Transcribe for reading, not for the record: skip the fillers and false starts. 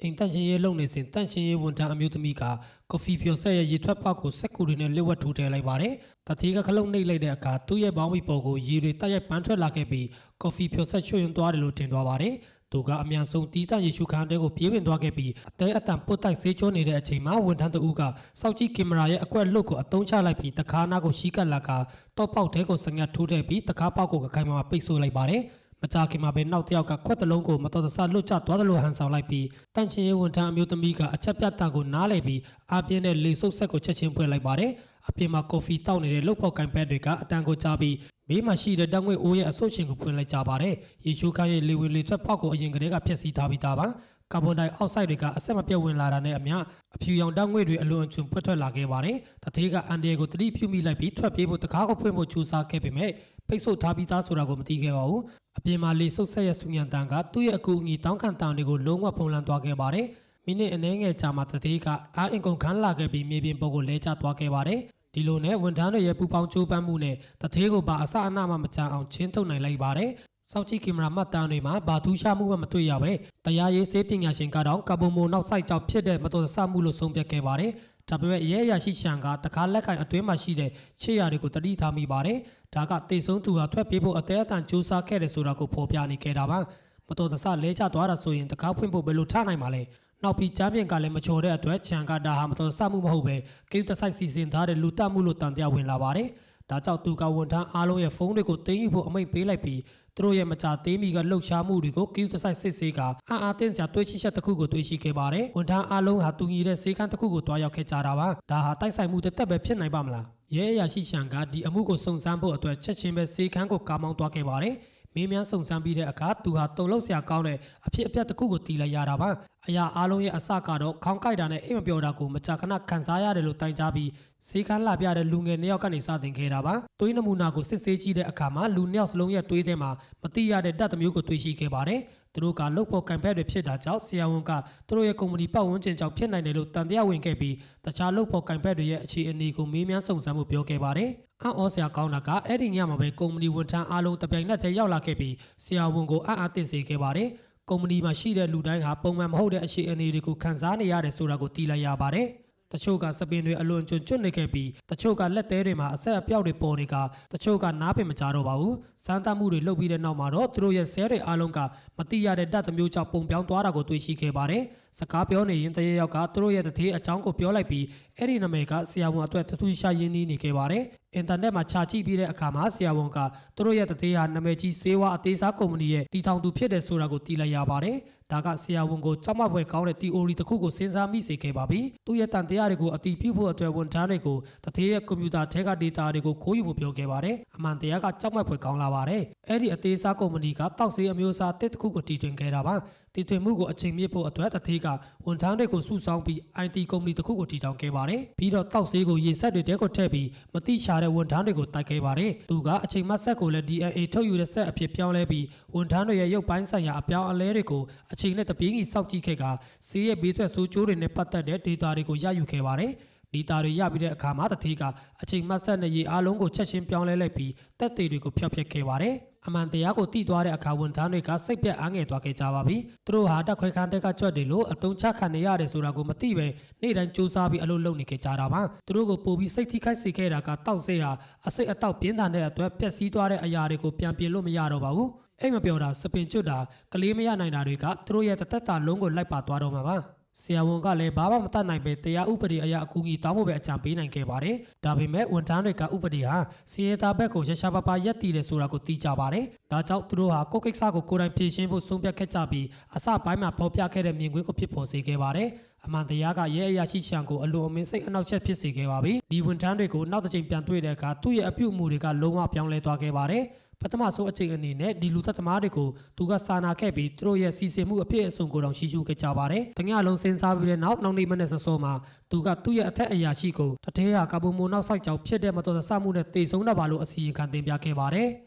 အိမ်တန့်ရှင်းရေးလုပ်နေစဉ်တန့်ရှင်းရေးဝန်ထမ်းအမျိုးသမီးကကော်ဖီဖြော်ဆက်ရဲ့ရေထွက်ပေါက်ကိုစက်ကူတွေနဲ့လက်ဝတ်ထိုးထည့်လိုက်ပါတယ်။တတိကခလုံးနှိပ်လိုက်တဲ့အခါသူ့ရဲ့ဘောင်းဘီပေါ်ကိုရေတွေတက်ရိုက်ပန်းထွက်လာခဲ့ပြီးကော်ဖီဖြော်ဆက်ချွတ်ယွန်းသွားတယ်လို့ထင်သွားပါတယ်။သူကအမြန်ဆုံးတီးတန့်ရေရှုခန်းတဲကိုပြေးဝင်သွားခဲ့ပြီးအသေးအတန်ပုတ်တိုက်ဆေးကြောနေတဲ့အချိန်မှာဝန်ထမ်းတဦးကစောက်ကြည့်ကင်မရာရဲ့အကွက်လွတ်ကိုအသုံးချလိုက်ပြီးတခါးနာကိုရှီးကပ်လာကတော့ပေါက်တဲကိုစငတ်ထိုးထည့်ပြီးတခါးပေါက်ကိုခိုင်မာပိတ်ဆို့လိုက်ပါတယ်။မကြာခင်မှာပဲနောက်တစ်ယောက်ကခွက်တလုံးကိုမတော်တဆလွတ်ကျသွားတယ်လို့ဟန်ဆောင်လိုက်ပြီးတန့်ချင်းရေးဝန်ထမ်းအမျိုးသမီးကအချက်ပြတ်တန်ကိုနားလည်ပြီးအားပြင်းတဲ့လေဆုပ်ဆက်ကိုချက်ချင်းဖွင့်လိုက်ပါတယ်။အပြင်မှာကော်ဖီတောက်နေတဲ့လုတ်ပေါက်ကိုင်ပက်တွေကအတန်ကိုကြားပြီးဘေးမှာရှိတဲ့တောင်ငွေအိုးရဲ့အဆုတ်ရှင်ကိုဖွင့်လိုက်ကြပါတယ်။ရေချိုးခန်းရဲ့လေဝင်လေထွက်ပေါက်ကိုအရင်ကတည်းကဖျက်ဆီးထားပြီးသားပါ။ကာဗွန်ဒိုင်အောက်ဆိုက်တွေကအဆက်မပြတ်ဝင်လာတာနဲ့အမျှအဖြူရောင်တောင်ငွေတွေအလွန်အကျွံဖွက်ထွက်လာခဲ့ပါတယ်။တတိကအန်ဒီယေကိုတတိဖြူမိလိုက်ပြီးထွက်ပြေးဖို့တကားကိုဖွင့်ဖို့ကြိုးစားခဲ့ပေမဲ့ပိတ်ဆို့ထားပြီးသားဆိုတာကိုမသိခဲ့ပါဘူး။အပြင်မှာလေဆုပ်ဆက်ရဲ့ဆူညံတန်ကသူ့ရဲ့အကူအညီတောင်းခံတန်တွေကိုလုံးဝဖုံးလွှမ်းသွားခဲ့ပါတယ်။မိနစ်အနည်းငယ်ကြာမှတတိကအားအင်ကုန်ခန်းလာခဲ့ပြီးမြေပြင်ပေါ်ကိုလဲကျသွားခဲ့ပါတယ်။ဒီလိုနဲ့ဝန်ထမ်းတွေရဲ့ပူပေါင်းကြိုးပမ်းမှုနဲ့တတိကိုပါအစအနမှမကြအောင်ချင်းထုတ်နိုင်လိုက်ပါတယ်။စောက်ကြည့်ကင်မရာမှတ်တမ်းတွေမှာဘာထူးခြားမှုမှမတွေ့ရပဲတရားရေးဆေးပညာရှင်ကတော့ကာဗွန်မိုနောက်ဆိုက်ကြောင့်ဖြစ်တဲ့မတော်တဆမှုလို့ဆုံးဖြတ်ခဲ့ပါတယ်။ဒါပေမဲ့ရဲအရာရှိချန်ကတခါလက်ခိုင်အတွင်းမှာရှိတဲ့ခြေရာတွေကိုတတိထားမိပါတယ်။ဒါကတေဆုံးသူဟာထွက်ပြေးဖို့အသေးအတန်ကြိုးစားခဲ့တယ်ဆိုတာကိုဖော်ပြနေခဲ့တာပါ။မတော်တဆလဲကျသွားတာဆိုရင်တခါဖွင့်ဖို့ဘယ်လိုထားနိုင်မှာလဲ။နောက်ပြီးချမ်းပြင်ကလည်းမချော်တဲ့အတွက်ချန်ကဒါဟာမတော်တဆမှုမဟုတ်ပဲကိစ္စဆိုင်စီစဉ်ထားတဲ့လူတမှုလို့တန်တရားဝင်လာပါတယ်။ဒါကြောင့်သူကဝန်ထမ်းအားလုံးရဲ့ဖုန်းတွေကိုသိမ်းယူဖို့အမိန့်ပေးလိုက်ပြီးသူတို့ရဲ့မကြာသေးမီကလှုပ်ရှားမှုတွေကိုကိစ္စဆိုင်စစ်ဆေးကအံ့အားသင့်စရာတွေးရှိချက်တစ်ခုကိုတွေးရှိခဲ့ပါတယ်။ဝန်ထမ်းအားလုံးဟာတူညီတဲ့စေခန်းတစ်ခုကိုတွားရောက်ခဲ့ကြတာပါ။ဒါဟာတိုက်ဆိုင်မှုတစ်သက်ပဲဖြစ်နိုင်ပါမလား။ရဲအရာရှိချန်ကဒီအမှုကိုစုံစမ်းဖို့အတွက်ချက်ချင်းပဲစေခန်းကိုကာမောင်းသွားခဲ့ပါတယ်။မင်းများစုံစမ်းပြီးတဲ့အခါသူဟာတုံလုံးစရာကောင်းတဲ့အဖြစ်အပျက်တစ်ခုကိုတီးလိုက်ရတာပါ။အရာအားလုံးရဲ့အစကတော့ခေါင်းကိုက်တာနဲ့အိမ်မပြောတာကိုမကြာခဏခံစားရတယ်လို့တိုင်ကြားပြီးစေခန်းလာပြတဲ့လူငယ်နှစ်ယောက်ကနေစတင်ခဲ့တာပါ။သွေးနမူနာကိုစစ်ဆေးကြည့်တဲ့အခါမှာလူနှစ်ယောက်စလုံးရဲ့သွေးထဲမှာမတိရတဲ့ဓာတ်တစ်မျိုးကိုတွေ့ရှိခဲ့ပါတယ်။သူတို့ကလုတ်ပေါ်ကံဖက်တွေဖြစ်တာကြောင့်ဆရာဝန်ကသူတို့ရဲ့ကုမ္ပဏီပတ်ဝန်းကျင်ကြောင့်ဖြစ်နိုင်တယ်လို့တန်တရားဝင်ခဲ့ပြီးတခြားလုတ်ပေါ်ကံဖက်တွေရဲ့အခြေအနေကိုမေးမြန်းစုံစမ်းမှုပြောခဲ့ပါတယ်။အံ့ဩစရာကောင်းတာကအဲ့ဒီညမှာပဲကုမ္ပဏီဝန်ထမ်းအားလုံးတပြိုင်နက်တည်းရောက်လာခဲ့ပြီးဆရာဝန်ကိုအံ့အားသင့်စေခဲ့ပါတယ်။ကုမ္ပဏီမှာရှိတဲ့လူတိုင်းဟာပုံမှန်မဟုတ်တဲ့အခြေအနေတွေကိုခံစားနေရတယ်ဆိုတာကိုသိလိုက်ရပါတယ်။တချို့ကစပင်တွေအလွန်ကျွတ်နေခဲ့ပြီးတချို့ကလက်သေးတွေမှာအဆက်အပြောက်တွေပေါ်နေကတချို့ကနားပင်မကြတော့ပါဘူးစမ်းသပ်မှုတွေလုပ်ပြီးတဲ့နောက်မှာတော့သူတို့ရဲ့ဆဲတွေအားလုံးကမတိရတဲ့ဓာတ်တစ်မျိုးကြောင့်ပုံပြောင်းသွားတာကိုတွေ့ရှိခဲ့ပါတယ်စကားပြောနေရင်တရေယောက်ကသူတို့ရဲ့တတိအကြောင်းကိုပြောလိုက်ပြီးအဲ့ဒီနာမည်ကဆရာဝန်အတွက်ထူးခြားရင်းနှီးနေခဲ့ပါတယ်အင်တာနက်မှာခြာကြည့်ပြီးတဲ့အခါမှာဆရာဝန်ကသူတို့ရဲ့တတိဟာနာမည်ကြီးစေဝါအသေးစားကုမ္ပဏီရဲ့တည်ထောင်သူဖြစ်တယ်ဆိုတာကိုသိလိုက်ရပါတယ်ဒါကဆရာဝန်ကိုကြောက်မပွဲကောင်းတဲ့ theory တစ်ခုကိုစဉ်းစားမိစေခဲ့ပါပြီသူရဲ့တန်တရားတွေကိုအတိပြုဖို့အတွက်ဝန်ထမ်းတွေကိုတတိရဲ့ကွန်ပျူတာထဲက data တွေကိုခိုးယူဖို့ပြောခဲ့ပါတယ်အမှန်တရားကကြောက်မပွဲကောင်းလာပါတယ်အဲ့ဒီအသေးစားကုမ္ပဏီကတောက်ဆေးအမျိုးအစားတစ်တစ်ခုကိုတည်ထွင်ခဲ့တာပါတည်ထွင်မှုကိုအချိန်မြင့်ဖို့အတွက်တတိကဝန်ထမ်းတွေကိုစုဆောင်းပြီး IT ကုမ္ပဏီတစ်ခုကိုတည်ထောင်ခဲ့ပါတယ်ပြီးတော့တောက်ဆေးကိုရေစက်တွေတဲကိုထည့်ပြီးမတိချတဲ့ဝန်ထမ်းတွေကိုတိုက်ခဲ့ပါတယ်သူကအချိန်မှဆက်ကိုလည်း DNA ထုတ်ယူတဲ့ဆက်အဖြစ်ပြောင်းလဲပြီးဝန်ထမ်းတွေရဲ့ရုပ်ပိုင်းဆိုင်ရာအပြောင်းအလဲတွေကိုအချိန်နဲ့တပြေးညီစောင့်ကြည့်ခဲ့ကဆေးရဲ့ဘေးထွက်ဆိုးကျိုးတွေနဲ့ပတ်သက်တဲ့ data တွေကိုရယူခဲ့ပါတယ်ဒီတာတွေရပြီးတဲ့အခါမှာတတိကအချိန်မှဆက်နဲ့ရေအားလုံးကိုချက်ချင်းပြောင်းလဲလိုက်ပြီးတက်သေးတွေကိုဖျောက်ဖျက်ခဲ့ပါတယ်အမှန်တရားကိုသိသွားတဲ့အခါဝန်ထမ်းတွေကစိတ်ပြတ်အားငယ်သွားခဲ့ကြပါပြီသူတို့ဟာတက်ခွဲခန်းတက်ကကြွက်တယ်လို့အတုံးချခံနေရတယ်ဆိုတာကိုမသိပဲနေ့တိုင်းစူးစမ်းပြီးအလုပ်လုပ်နေခဲ့ကြတာပါသူတို့ကိုပို့ပြီးစိတ်ထိခိုက်စေခဲ့တာကတောက်ဆေးဟာအစိတ်အတောက်ပြင်းထန်တဲ့အတွက်ပျက်စီးသွားတဲ့အရာတွေကိုပြန်ပြင်လို့မရတော့ပါဘူးအိမ်မပြောတာစပင်ကျွတ်တာကလေးမရနိုင်တာတွေကသူတို့ရဲ့တသက်တာလုံးကိုလိုက်ပါသွားတော့မှာပါဆရာဝန်ကလည်းဘာမှမတတ်နိုင်ပဲတရားဥပဒေအရအကူအညီတောင်းဖို့ပဲအကြံပေးနိုင်ခဲ့ပါတယ်။ဒါပေမဲ့ဝန်ထမ်းတွေကဥပဒေဟာစီရင်သားဘက်ကိုရရှာပါပါရက်တည်တယ်ဆိုတာကိုသိကြပါတယ်။ဒါကြောင့်သူတို့ဟာကိုယ့်ကိစ္စကိုကိုယ်တိုင်ဖြေရှင်းဖို့ဆုံးဖြတ်ခဲ့ကြပြီးအစပိုင်းမှာဖော်ပြခဲ့တဲ့မြင်ကွင်းကိုဖြစ်ပေါ်စေခဲ့ပါတယ်။အမှန်တရားကရဲအရာရှိချန်ကိုအလွန်အမင်းစိတ်အနှောက်အယှက်ဖြစ်စေခဲ့ပါပြီ။ဒီဝန်ထမ်းတွေကိုနောက်တစ်ချိန်ပြန်တွေ့တဲ့အခါသူ့ရဲ့အပြုအမူတွေကလုံးဝပြောင်းလဲသွားခဲ့ပါတယ်။ပထမဆုံးအချိန်အနေနဲ့ဒီလူသက်သမားတွေကိုသူကစာနာခဲ့ပြီးသူတို့ရဲ့စီစဉ်မှုအဖြစ်အဆုံကိုတောင်ရှိရှုခဲ့ကြပါတယ်။တညလုံးစဉ်းစားပြီးတဲ့နောက်နေ့မနေ့စောစောမှာသူကသူ့ရဲ့အထက်အရာရှိကိုတထဲဟာကာဗွန်မိုနောက်ဆိုက်ကြောင့်ဖြစ်တဲ့မတော်တဆမှုနဲ့တေဆုံးတာပါလို့အစီရင်ခံတင်ပြခဲ့ပါတယ်။